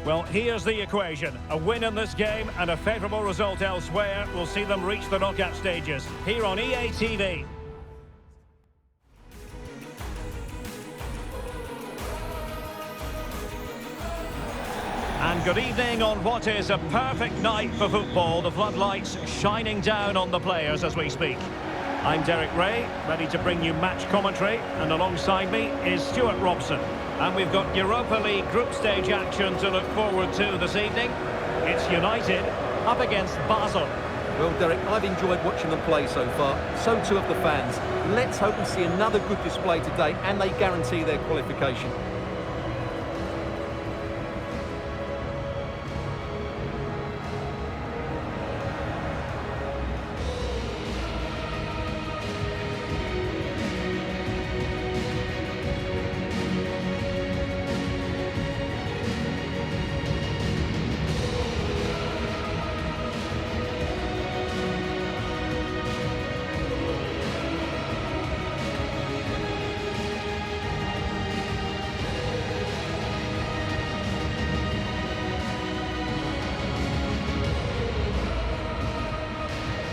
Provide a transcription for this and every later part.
Well, here's the equation. A win in this game and a favourable result elsewhere will see them reach the knockout stages. Here on EATV. And good evening on what is a perfect night for football. The floodlights shining down on the players as we speak. I'm Derek Ray, ready to bring you match commentary, and alongside me is Stuart Robson. And we've got Europa League group stage action to look forward to this evening. It's United up against Basel. Well, Derek, I've enjoyed watching them play so far. So too have the fans. Let's hope we see another good display today, and they guarantee their qualification.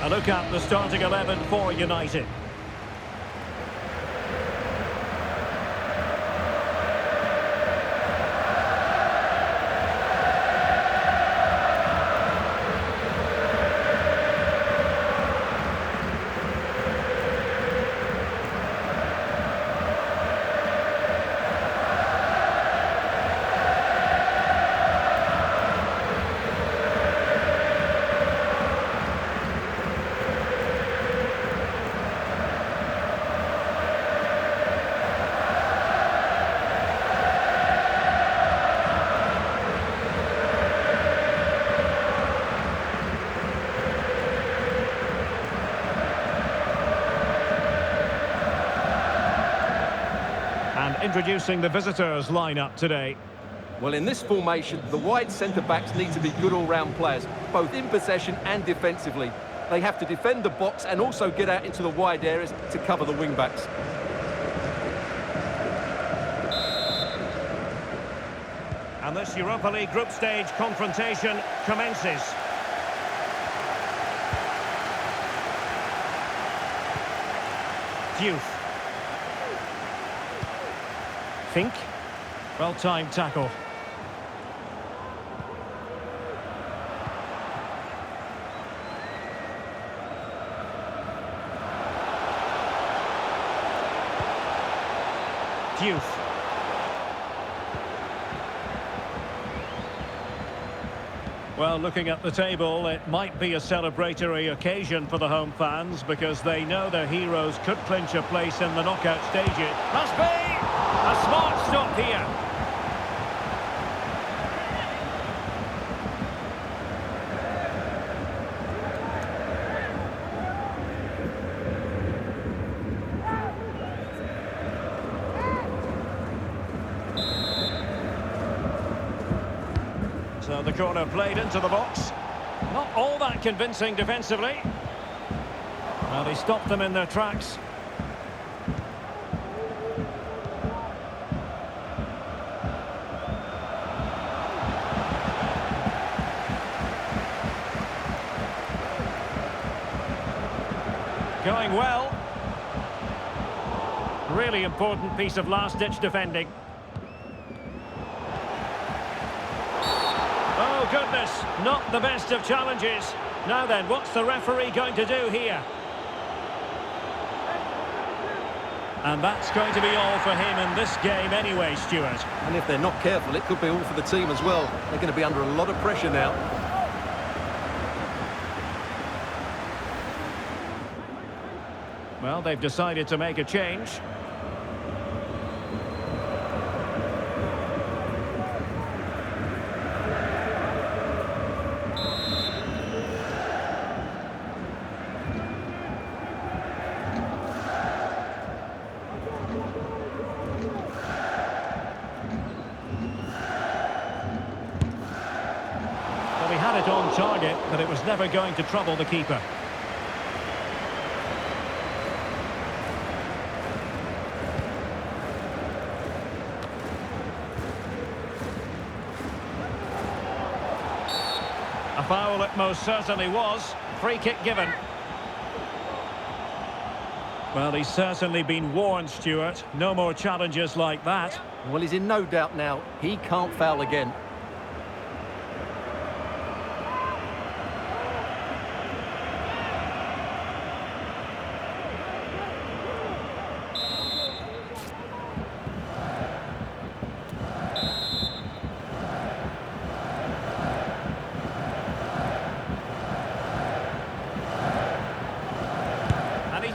A look at the starting 11 for United. And introducing the visitors lineup today. Well, in this formation, the wide centre-backs need to be good all-round players, both in possession and defensively. They have to defend the box and also get out into the wide areas to cover the wing-backs. And this Europa League group stage confrontation commences. Diouf. Fink. Well-timed tackle. Diouf. Well, looking at the table, it might be a celebratory occasion for the home fans because they know their heroes could clinch a place in the knockout stages. Must be a smart stop here. So the corner played into the box. Not all that convincing defensively. Well, they stopped them in their tracks. Going well. Really important piece of last-ditch defending. Oh, goodness, not the best of challenges. Now then, what's the referee going to do here? And that's going to be all for him in this game anyway, Stuart. And if they're not careful, it could be all for the team as well. They're going to be under a lot of pressure now. Well, they've decided to make a change. Well, he had it on target, but it was never going to trouble the keeper. foul it most certainly was. Free kick given. Well, he's certainly been warned, Stuart. No more challenges like that. Well, he's in no doubt now. He can't foul again.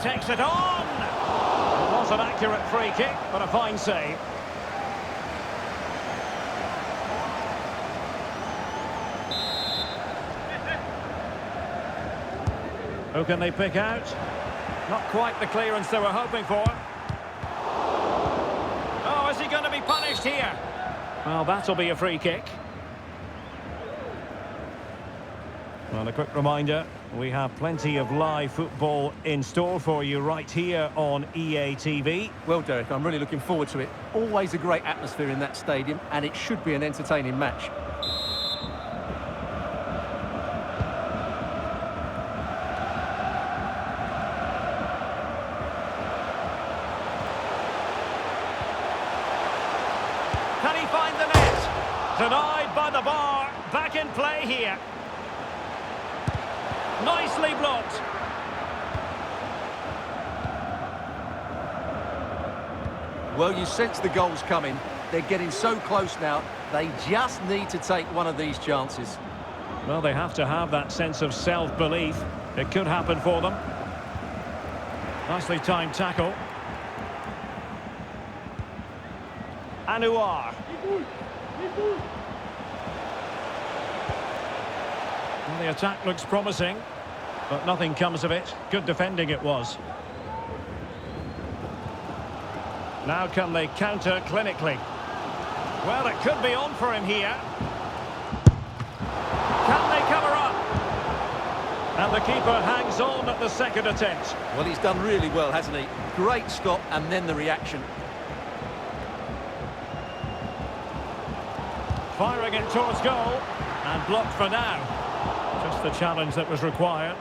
Takes it on! It was an accurate free kick, but a fine save. Who can they pick out? Not quite the clearance they were hoping for. Oh, is he going to be punished here? Well, that'll be a free kick. Well, a quick reminder, we have plenty of live football in store for you right here on EATV. Well, Derek, I'm really looking forward to it. Always a great atmosphere in that stadium, and it should be an entertaining match. Can he find the net? Denied by the bar. Back in play here. Nicely blocked. Well, you sense the goals coming. They're getting so close now. They just need to take one of these chances. Well, they have to have that sense of self-belief. It could happen for them. Nicely timed tackle. Anouar. Well, the attack looks promising, but nothing comes of it. Good defending it was. Now can they counter clinically? Well, it could be on for him here. Can they cover up? And the keeper hangs on at the second attempt. Well, he's done really well, hasn't he? Great stop, and then the reaction. Firing it towards goal, and blocked for now. Just the challenge that was required.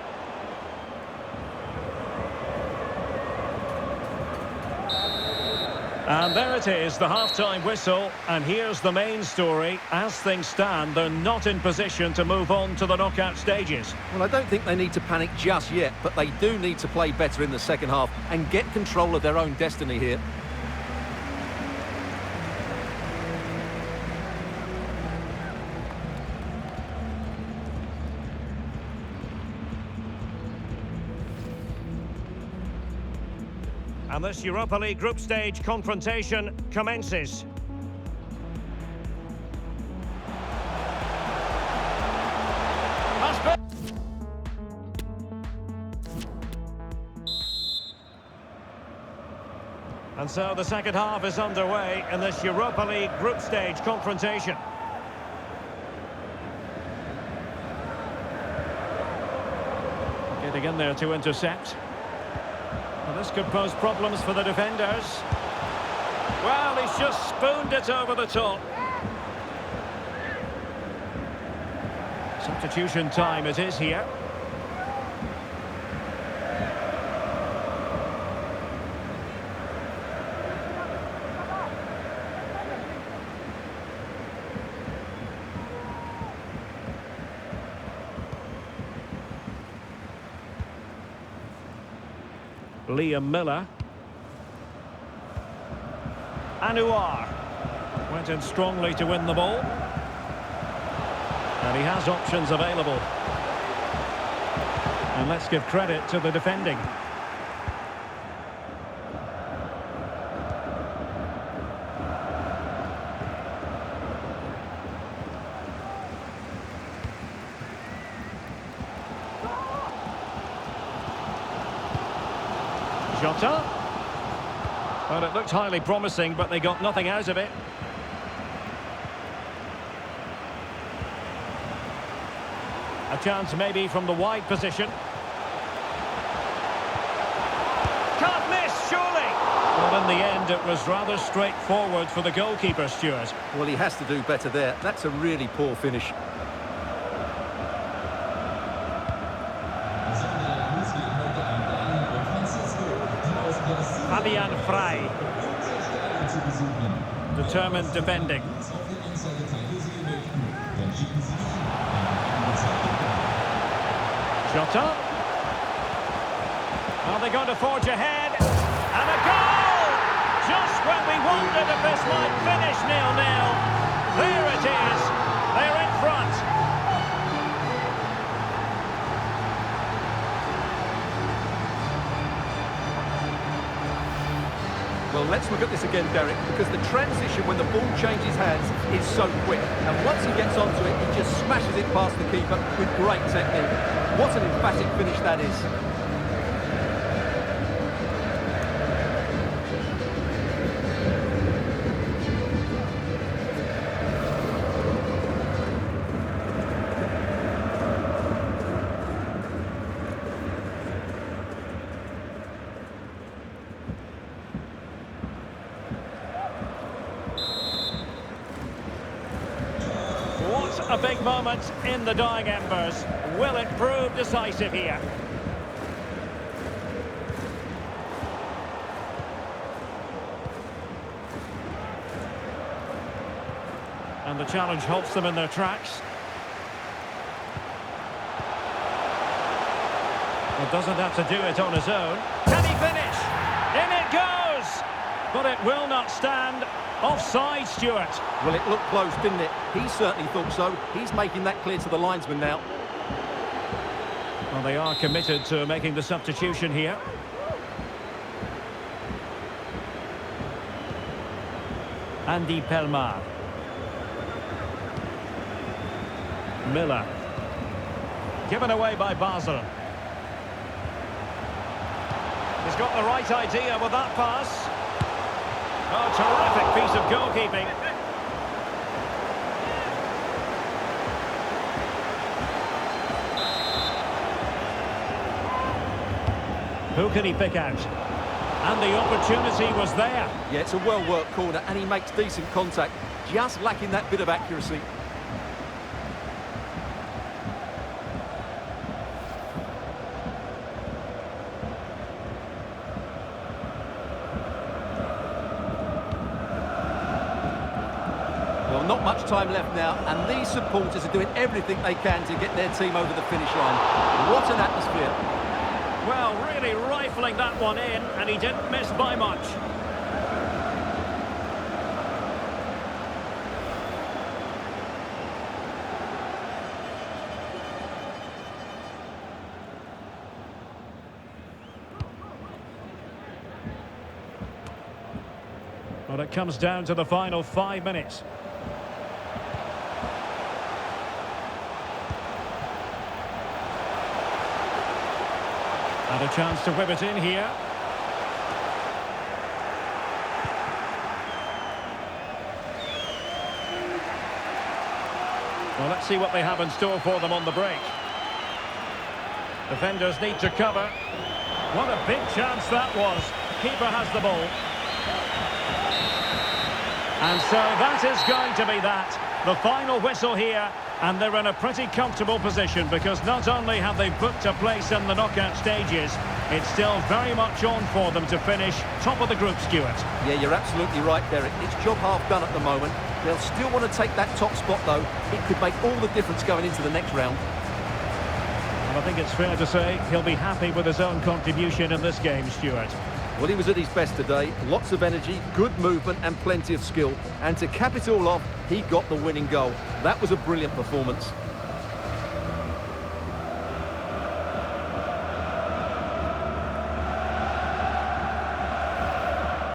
And there it is, the half-time whistle. And here's the main story. As things stand, they're not in position to move on to the knockout stages. Well, I don't think they need to panic just yet, but they do need to play better in the second half and get control of their own destiny here. And this Europa League group stage confrontation commences. And so the second half is underway in this Europa League group stage confrontation. Getting in there to intercept. Well, this could pose problems for the defenders. Well, he's just spooned it over the top. Substitution time it is here. Liam Miller. Anouar went in strongly to win the ball. And he has options available. And let's give credit to the defending. Jota. Well, it looked highly promising, but they got nothing out of it. A chance maybe from the wide position. Can't miss, surely! Well, in the end, it was rather straightforward for the goalkeeper, Stuart. Well, he has to do better there. That's a really poor finish. Fabian Frey. Determined defending. Jota. Are they going to forge ahead? And a goal! Just when we wondered if this might finish 0-0. There it is. They're in front. Well, let's look at this again, Derek, because the transition when the ball changes hands is so quick. And once he gets onto it, he just smashes it past the keeper with great technique. What an emphatic finish that is. A big moment in the dying embers. Will it prove decisive here? And the challenge halts them in their tracks. Well, doesn't have to do it on his own. Can he finish? In it goes! But it will not stand. Offside, Stuart. Well, it looked close, didn't it? He certainly thought so. He's making that clear to the linesman now. Well, they are committed to making the substitution here. Andy Pelmar. Miller. Given away by Basel. He's got the right idea with that pass. Oh, terrific piece of goalkeeping. Who can he pick out? And the opportunity was there. Yeah, it's a well-worked corner, and he makes decent contact, just lacking that bit of accuracy. Well, not much time left now, and these supporters are doing everything they can to get their team over the finish line. What an atmosphere. Well, really rifling that one in, and he didn't miss by much. Well, it comes down to the final 5 minutes. And a chance to whip it in here. Well, let's see what they have in store for them on the break. Defenders need to cover. What a big chance that was. Keeper has the ball. And so that is going to be that. The final whistle here. And they're in a pretty comfortable position because not only have they booked a place in the knockout stages, it's still very much on for them to finish top of the group, Stuart. Yeah, you're absolutely right, Derek. It's job half done at the moment. They'll still want to take that top spot, though. It could make all the difference going into the next round. And I think it's fair to say he'll be happy with his own contribution in this game, Stuart. Well, he was at his best today. Lots of energy, good movement and plenty of skill. And to cap it all off, he got the winning goal. That was a brilliant performance.